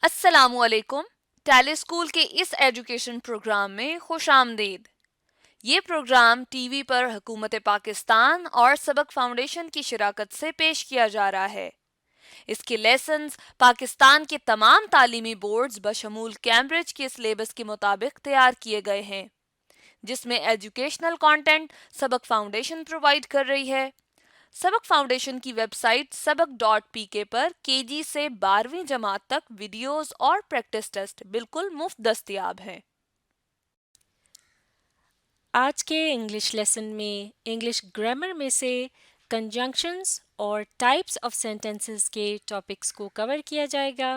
السلام علیکم. ٹیلی اسکول کے اس ایجوکیشن پروگرام میں خوش آمدید. یہ پروگرام ٹی وی پر حکومت پاکستان اور سبق فاؤنڈیشن کی شراکت سے پیش کیا جا رہا ہے. اس کے لیسنز پاکستان کے تمام تعلیمی بورڈز بشمول کیمبرج کے سلیبس کے مطابق تیار کیے گئے ہیں، جس میں ایجوکیشنل کانٹینٹ سبق فاؤنڈیشن پرووائڈ کر رہی ہے. سبق فاؤنڈیشن کی ویب سائٹ sabak.pk پر KG سے 12ویں جماعت تک ویڈیوز اور پریکٹس ٹیسٹ بالکل مفت دستیاب ہیں. آج کے انگلش لیسن میں انگلش گرامر میں سے کنجنکشنز اور ٹائپس آف سینٹنسز کے ٹاپکس کو کور کیا جائے گا.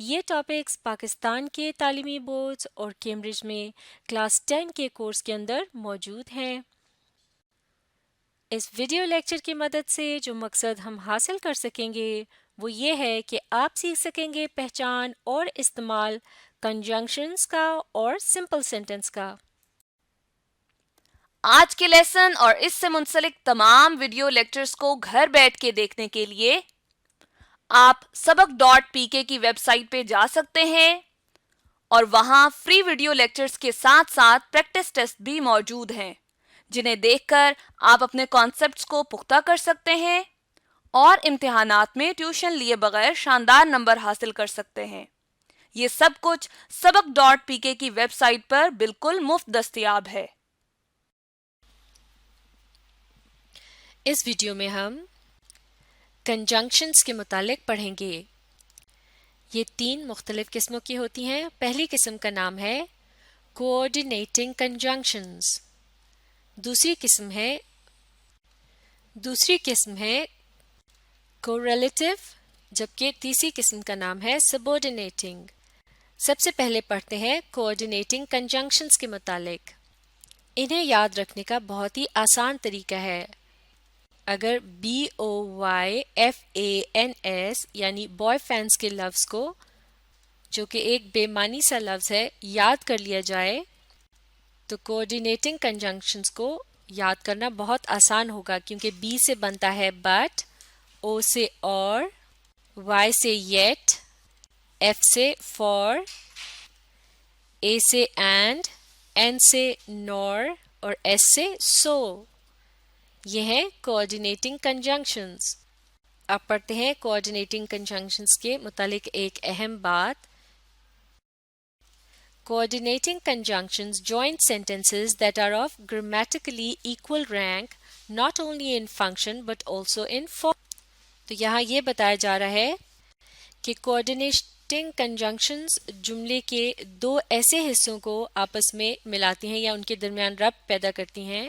یہ ٹاپکس پاکستان کے تعلیمی بورڈز اور کیمبرج میں کلاس 10 کے کورس کے اندر موجود ہیں. اس ویڈیو لیکچر کی مدد سے جو مقصد ہم حاصل کر سکیں گے وہ یہ ہے کہ آپ سیکھ سکیں گے پہچان اور استعمال کنجنکشنز کا اور سمپل سینٹنس کا. آج کے لیسن اور اس سے منسلک تمام ویڈیو لیکچرز کو گھر بیٹھ کے دیکھنے کے لیے آپ sabak.pk کی ویب سائٹ پہ جا سکتے ہیں اور وہاں فری ویڈیو لیکچرز کے ساتھ ساتھ پریکٹس ٹیسٹ بھی موجود ہیں، جنہیں دیکھ کر آپ اپنے کانسیپٹس کو پختہ کر سکتے ہیں اور امتحانات میں ٹیوشن لیے بغیر شاندار نمبر حاصل کر سکتے ہیں. یہ سب کچھ sabak.pk کی ویب سائٹ پر بالکل مفت دستیاب ہے. اس ویڈیو میں ہم کنجنکشنز کے متعلق پڑھیں گے. یہ 3 مختلف قسموں کی ہوتی ہیں. پہلی قسم کا نام ہے کوآرڈینیٹنگ کنجنکشنز. دوسری قسم ہے کوریلیٹو، جبکہ تیسری قسم کا نام ہے سبارڈینیٹنگ. سب سے پہلے پڑھتے ہیں کوآرڈینیٹنگ کنجنکشنز کے متعلق. انہیں یاد رکھنے کا بہت ہی آسان طریقہ ہے. اگر BOYFANS یعنی بوائے فینس کے لفظ کو، جو کہ ایک بے معنی سا لفظ ہے، یاد کر لیا جائے تو کوآرڈینیٹنگ کنجنکشنز کو یاد کرنا بہت آسان ہوگا، کیونکہ B سے بنتا ہے بٹ، O سے اور، Y سے یٹ، F سے فار، A سے اینڈ، N سے نور اور S سے سو. یہ ہیں کوآرڈینیٹنگ کنجنکشنز. اب پڑھتے ہیں کوآرڈینیٹنگ کنجنکشنز کے متعلق ایک اہم بات. Coordinating conjunctions join sentences that are of grammatically equal rank not only in function but also in form. تو یہاں یہ بتایا جا رہا ہے کہ coordinating conjunctions جملے کے 2 ایسے حصوں کو آپس میں ملاتی ہیں یا ان کے درمیان ربط پیدا کرتی ہیں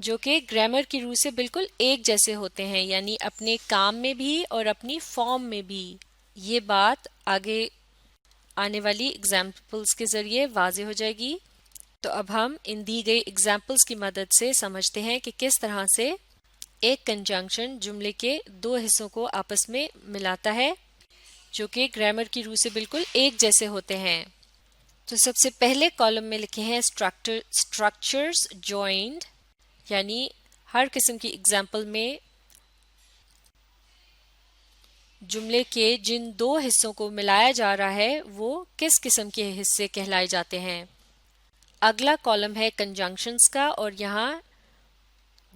جو کہ گرامر کی روح سے بالکل ایک جیسے ہوتے ہیں، یعنی اپنے کام میں بھی اور اپنی فارم میں بھی. یہ بات آگے آنے والی ایگزامپلس کے ذریعے واضح ہو جائے گی. تو اب ہم ان دی گئی ایگزامپلس کی مدد سے سمجھتے ہیں کہ کس طرح سے ایک کنجنکشن جملے کے 2 حصوں کو آپس میں ملاتا ہے جو کہ گرامر کی روح سے بالکل ایک جیسے ہوتے ہیں. تو سب سے پہلے کالم میں لکھے ہیں اسٹرکچرز جوائنڈ، یعنی ہر قسم کی ایگزامپل میں جملے کے جن 2 حصوں کو ملایا جا رہا ہے وہ کس قسم کے حصے کہلائے جاتے ہیں. اگلا کالم ہے کنجنکشنز کا، اور یہاں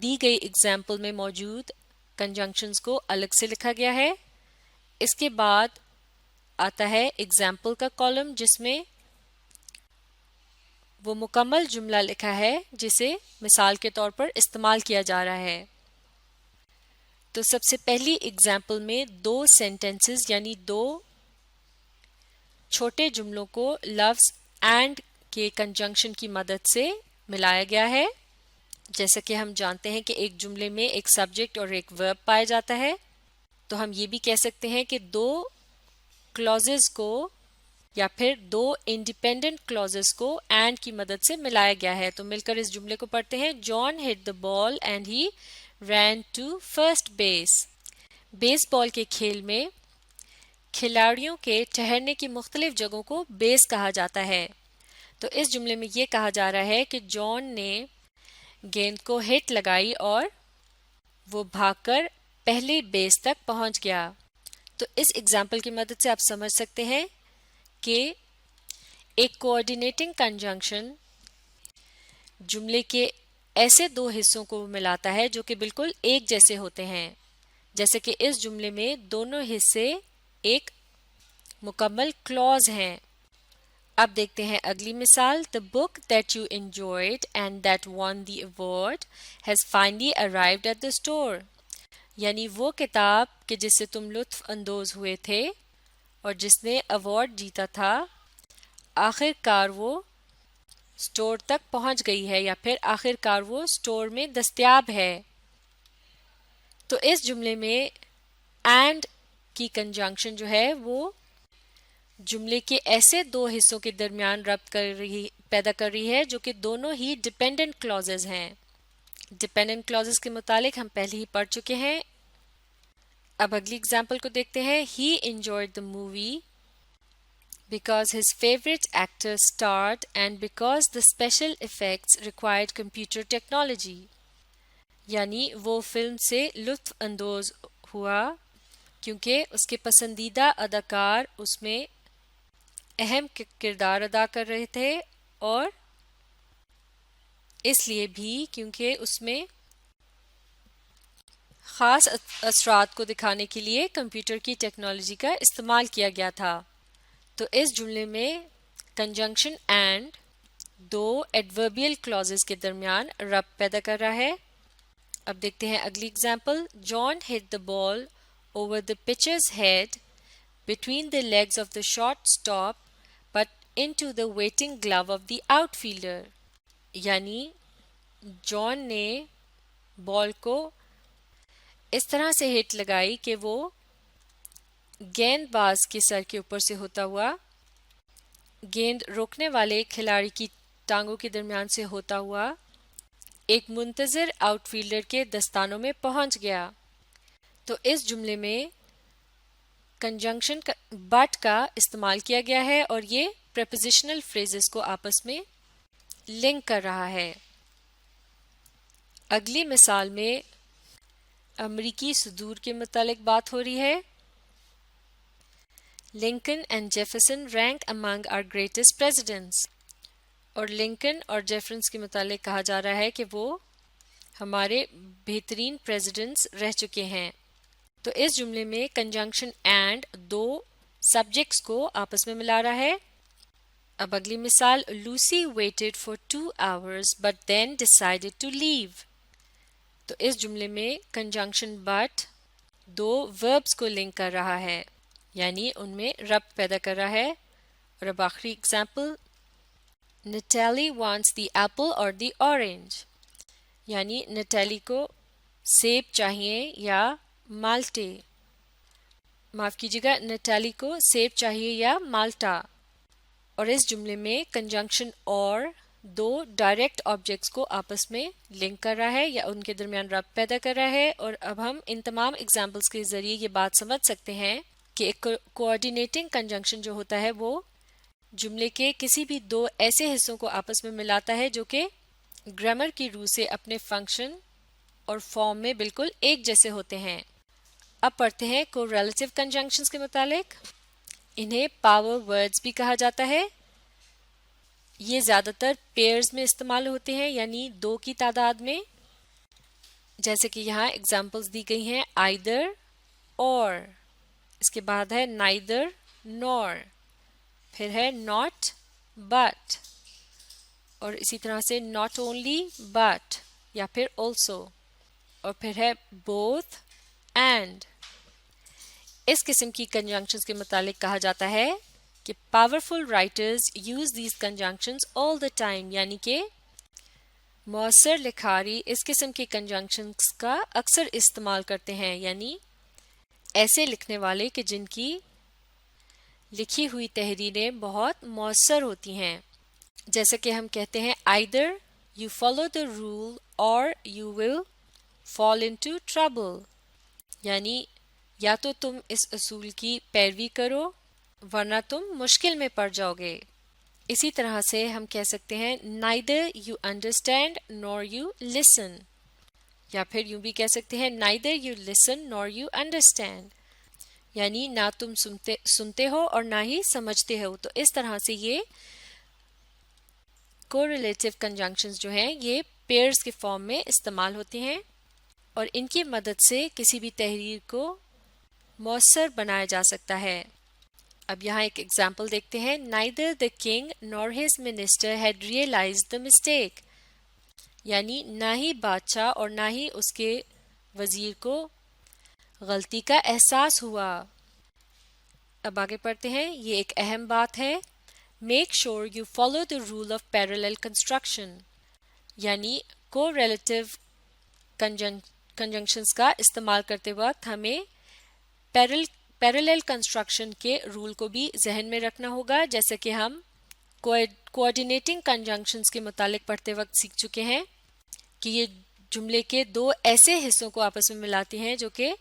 دی گئی ایگزامپل میں موجود کنجنکشنز کو الگ سے لکھا گیا ہے. اس کے بعد آتا ہے ایگزامپل کا کالم جس میں وہ مکمل جملہ لکھا ہے جسے مثال کے طور پر استعمال کیا جا رہا ہے. تو سب سے پہلی ایگزامپل میں 2 سینٹنسز یعنی 2 چھوٹے جملوں کو لفظ اینڈ کے کنجنکشن کی مدد سے ملایا گیا ہے. جیسا کہ ہم جانتے ہیں کہ ایک جملے میں ایک سبجیکٹ اور ایک ورب پایا جاتا ہے، تو ہم یہ بھی کہہ سکتے ہیں کہ 2 کلوزز کو یا پھر 2 انڈیپینڈنٹ کلوزز کو اینڈ کی مدد سے ملایا گیا ہے. تو مل کر اس جملے کو پڑھتے ہیں. John hit the ball and he ran to first base. Baseball کے کھیل میں کھلاڑیوں کے ٹھہرنے کی مختلف جگہوں کو بیس کہا جاتا ہے. تو اس جملے میں یہ کہا جا رہا ہے کہ جان نے گیند کو ہٹ لگائی اور وہ بھاگ کر پہلے بیس تک پہنچ گیا. تو اس ایگزامپل کی مدد سے آپ سمجھ سکتے ہیں کہ ایک کوآرڈینیٹنگ کنجنکشن جملے کے ایسے دو حصوں کو ملاتا ہے جو کہ بالکل ایک جیسے ہوتے ہیں، جیسے کہ اس جملے میں دونوں حصے ایک مکمل کلوز ہیں۔ اب دیکھتے ہیں اگلی مثال۔ The book that you enjoyed and that won the award has finally arrived at the store۔ یعنی وہ کتاب کہ جس سے تم لطف اندوز ہوئے تھے اور جس نے ایوارڈ جیتا تھا، آخر کار وہ اسٹور تک پہنچ گئی ہے، یا پھر آخر کار وہ اسٹور میں دستیاب ہے۔ تو اس جملے میں اینڈ کی کنجنکشن جو ہے وہ جملے کے ایسے دو حصوں کے درمیان ربط پیدا کر رہی ہے جو کہ دونوں ہی ڈیپینڈنٹ کلوزز ہیں۔ ڈیپینڈنٹ کلوزز کے متعلق ہم پہلے ہی پڑھ چکے ہیں۔ اب اگلی اگزامپل کو دیکھتے ہیں۔ He enjoyed the movie because his favorite actor starred and because the special effects required computer technology۔ یعنی وہ فلم سے لطف اندوز ہوا کیونکہ اس کے پسندیدہ اداکار اس میں اہم کردار ادا کر رہے تھے، اور اس لیے بھی کیونکہ اس میں خاص اثرات کو دکھانے کے لیے کمپیوٹر کی ٹیکنالوجی کا استعمال کیا گیا تھا۔ تو اس جملے میں کنجنکشن اینڈ دو ایڈوربیل کلوزز کے درمیان ربط پیدا کر رہا ہے۔ اب دیکھتے ہیں اگلی example. John hit the ball over the pitcher's head between the legs of the shortstop but into the waiting glove of the outfielder۔ یعنی جان نے بال کو اس طرح سے ہٹ لگائی کہ وہ گیند باز کے سر کے اوپر سے ہوتا ہوا، گیند روکنے والے کھلاڑی کی ٹانگوں کے درمیان سے ہوتا ہوا ایک منتظر آؤٹ فیلڈر کے دستانوں میں پہنچ گیا۔ تو اس جملے میں کنجنکشن بٹ کا استعمال کیا گیا ہے اور یہ پریپوزیشنل فریزز کو آپس میں لنک کر رہا ہے۔ اگلی مثال میں امریکی صدور کے متعلق بات ہو رہی ہے۔ Lincoln and Jefferson rank among our greatest presidents. اور لنکن اور جیفرسن کے متعلق کہا جا رہا ہے کہ وہ ہمارے بہترین پریزیڈنٹس رہ چکے ہیں۔ تو اس جملے میں کنجنکشن اینڈ دو سبجیکٹس کو آپس میں ملا رہا ہے۔ اب اگلی مثال۔ لوسی waited for 2 hours but then decided to leave۔ تو اس جملے میں کنجنکشن بٹ دو وربس کو لنک کر رہا ہے، یعنی ان میں ربط پیدا کر رہا ہے۔ اور اب آخری example. Natalie wants the apple or the orange۔ یعنی نٹیلی کو سیب چاہیے یا مالٹے، معاف کیجیے گا، نٹیلی کو سیب چاہیے یا مالٹا۔ اور اس جملے میں کنجنکشن اور دو ڈائریکٹ آبجیکٹس کو آپس میں لنک کر رہا ہے یا ان کے درمیان ربط پیدا کر رہا ہے۔ اور اب ہم ان تمام ایگزامپلس کے ذریعے یہ بات سمجھ سکتے ہیں کہ ایک کوآرڈینیٹنگ کنجنکشن جو ہوتا ہے وہ جملے کے کسی بھی دو ایسے حصوں کو آپس میں ملاتا ہے جو کہ گرامر کی روح سے اپنے فنکشن اور فارم میں بالکل ایک جیسے ہوتے ہیں۔ اب پڑھتے ہیں کو ریلیٹیو کنجنکشنز کے متعلق۔ انہیں پاور ورڈز بھی کہا جاتا ہے۔ یہ زیادہ تر پیئرز میں استعمال ہوتے ہیں، یعنی دو کی تعداد میں، جیسے کہ یہاں ایگزامپلز دی گئی ہیں۔ آئدر اور، اس کے بعد ہے نائدر نور، پھر ہے ناٹ بٹ، اور اسی طرح سے ناٹ اونلی بٹ یا پھر آلسو، اور پھر ہے بوتھ اینڈ۔ اس قسم کی کنجنکشنز کے متعلق کہا جاتا ہے کہ powerful writers use these conjunctions all the time, یعنی کہ مؤثر لکھاری اس قسم کی کنجنکشنز کا اکثر استعمال کرتے ہیں، یعنی ایسے لکھنے والے کہ جن کی لکھی ہوئی تحریریں بہت مؤثر ہوتی ہیں، جیسے کہ ہم کہتے ہیں either you follow the rule or you will fall into trouble، یعنی یا تو تم اس اصول کی پیروی کرو ورنہ تم مشکل میں پڑ جاؤ گے۔ اسی طرح سے ہم کہہ سکتے ہیں neither you understand nor you listen، یا پھر یوں بھی کہہ سکتے ہیں neither you listen nor you understand، یعنی نہ تم سنتے ہو اور نہ ہی سمجھتے ہو. تو اس طرح سے یہ کوریلیٹو کنجنکشنز جو ہیں یہ پیئرز کے فارم میں استعمال ہوتے ہیں اور ان کی مدد سے کسی بھی تحریر کو مؤثر بنایا جا سکتا ہے. اب یہاں ایک ایگزامپل دیکھتے ہیں. Neither the king nor his minister had realized the mistake. یعنی نہ ہی بادشاہ اور نہ ہی اس کے وزیر کو غلطی کا احساس ہوا. اب آگے پڑھتے ہیں. یہ ایک اہم بات ہے. Make sure you follow the rule of parallel construction. یعنی correlative conjunctions کا استعمال کرتے وقت ہمیں پیرالل کنسٹرکشن کے رول کو بھی ذہن میں رکھنا ہوگا، جیسا کہ ہم کوآرڈینیٹنگ کنجنکشنز کے متعلق پڑھتے وقت سیکھ چکے ہیں کہ یہ جملے کے دو ایسے حصوں کو آپس میں ملاتے ہیں جو کہ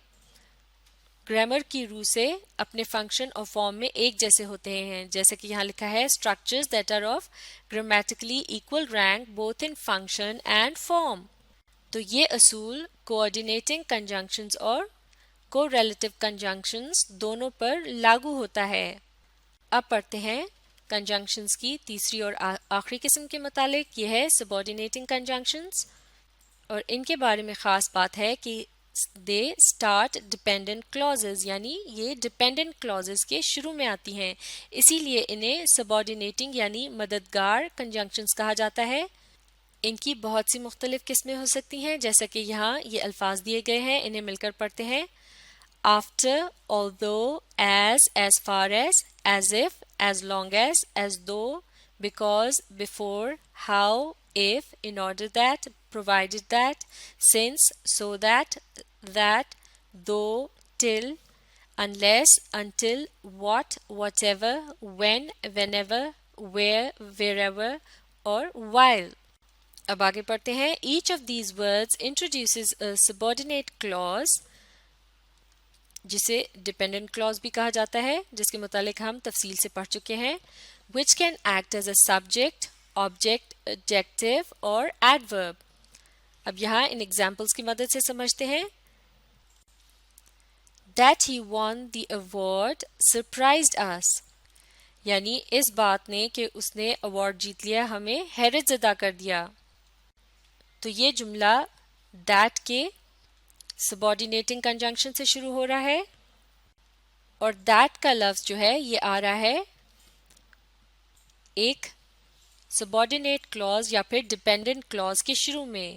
گرامر کی روح سے اپنے فنکشن اور فارم میں ایک جیسے ہوتے ہیں. جیسے کہ یہاں لکھا ہے structures that are of grammatically equal rank both in function and form. تو یہ اصول کوآرڈینیٹنگ کنجنکشنز اور کوریلیٹو کنجنکشنز دونوں پر لاگو ہوتا ہے. اب پڑھتے ہیں کنجنکشنز کی تیسری اور آخری قسم کے متعلق. یہ ہے سبارڈینیٹنگ کنجنکشنز اور ان کے بارے میں خاص بات ہے کہ دے اسٹارٹ ڈپینڈنٹ کلازز، یعنی یہ ڈپینڈنٹ کلازز کے شروع میں آتی ہیں، اسی لیے انہیں سبارڈینیٹنگ یعنی مددگار کنجنکشنز کہا جاتا ہے. ان کی بہت سی مختلف قسمیں ہو سکتی ہیں، جیسا کہ یہاں یہ الفاظ دیے گئے ہیں، انہیں مل کر پڑھتے ہیں. After, although, as far as if, as long as though, because, before, how, if, in order that, provided that, since, so that, though, till, unless, until, what, whatever, when, whenever, where, wherever, or while. اب آگے پڑھتے ہیں. Each of these words introduces a subordinate clause جسے dependent Claus بھی کہا جاتا ہے، جس کے متعلق ہم تفصیل سے پڑھ چکے ہیں. which can act as a subject, object, adjective اور adverb. اب یہاں ان ایگزامپلس کی مدد سے سمجھتے ہیں. that he won the award surprised us. یعنی اس بات نے کہ اس نے ایوارڈ جیت لیا ہمیں حیرت زدہ کر دیا. تو یہ جملہ that کے سبارڈینیٹنگ کنجنکشن سے شروع ہو رہا ہے اور that کا لفظ جو ہے یہ آ رہا ہے ایک سبارڈینیٹ کلاز یا پھر ڈپینڈنٹ کلاز کے شروع میں.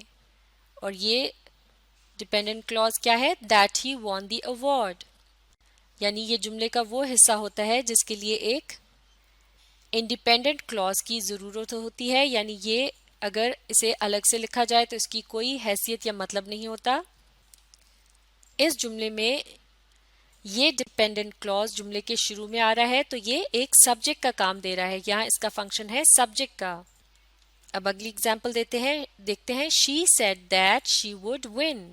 اور یہ ڈپینڈنٹ کلاز کیا ہے؟ that he won the award. یعنی یہ جملے کا وہ حصہ ہوتا ہے جس کے لیے ایک انڈیپینڈنٹ کلاز کی ضرورت ہوتی ہے، یعنی یہ اگر اسے الگ سے لکھا جائے تو اس کی کوئی حیثیت یا مطلب نہیں ہوتا. اس جملے میں یہ ڈپینڈنٹ کلاز جملے کے شروع میں آ رہا ہے تو یہ ایک سبجیکٹ کا کام دے رہا ہے. یہاں اس کا فنکشن ہے سبجیکٹ کا. اب اگلی اگزامپل دیکھتے ہیں. She said that she would win.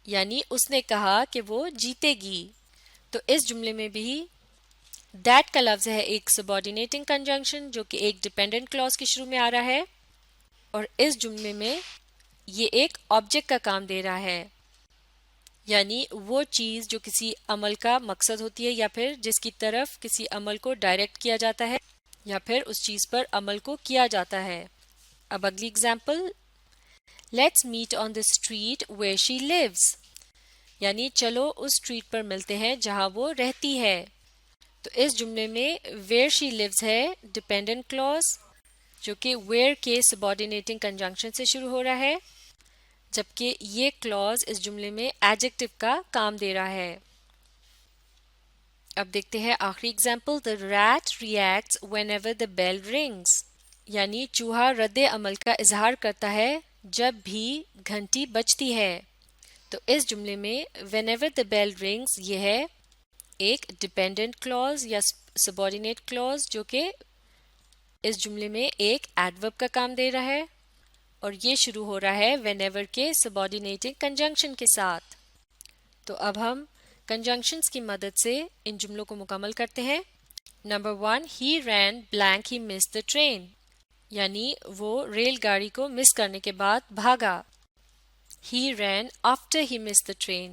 یعنی اس نے کہا کہ وہ جیتے گی. تو اس جملے میں بھی that کا لفظ ہے ایک سبارڈینیٹنگ کنجنکشن جو کہ ایک ڈپینڈنٹ کلاز کے شروع میں آ رہا ہے اور اس جملے میں یہ ایک آبجیکٹ کا کام دے رہا ہے، یعنی وہ چیز جو کسی عمل کا مقصد ہوتی ہے یا پھر جس کی طرف کسی عمل کو ڈائریکٹ کیا جاتا ہے یا پھر اس چیز پر عمل کو کیا جاتا ہے. اب اگلی example. Let's meet on the street where she lives. یعنی چلو اس اسٹریٹ پر ملتے ہیں جہاں وہ رہتی ہے. تو اس جملے میں where she lives ہے ڈپینڈنٹ کلاز جو کہ where کے سبارڈینیٹنگ کنجنکشن سے شروع ہو رہا ہے، جبکہ یہ کلاز اس جملے میں ایڈجیکٹو کا کام دے رہا ہے. اب دیکھتے ہیں آخری example. The rat reacts whenever the bell rings. یعنی چوہا رد عمل کا اظہار کرتا ہے جب بھی گھنٹی بجتی ہے. تو اس جملے میں whenever the bell rings یہ ہے ایک ڈپینڈنٹ کلاز یا سبارڈینیٹ کلاز جو کہ اس جملے میں ایک ایڈورب کا کام دے رہا ہے اور یہ شروع ہو رہا ہے whenever کے سبارڈینیٹنگ کنجنکشن کے ساتھ. تو اب ہم کنجنکشنز کی مدد سے ان جملوں کو مکمل کرتے ہیں. Number 1 he ran blank he missed the train. یعنی وہ ریل گاڑی کو مس کرنے کے بعد بھاگا. he ran after he missed the train.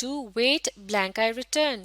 2, wait blank I return,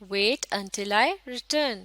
Wait until I return.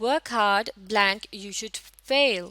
work hard blank you should fail,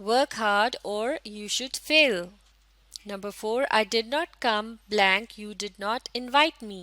Work hard or you should fail. Number 4, I did not come blank you did not invite me,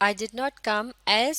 I did not come as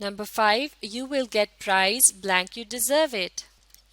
Number 5, you will get prize blank you deserve it,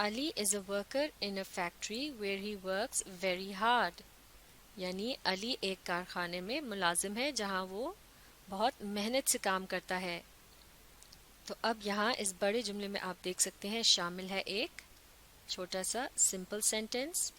Ali is a worker in a factory where he works very hard. یعنی علی ایک کارخانے میں ملازم ہے جہاں وہ بہت محنت سے کام کرتا ہے. تو اب یہاں اس بڑے جملے میں آپ دیکھ سکتے ہیں شامل ہے ایک چھوٹا سا سمپل سینٹنس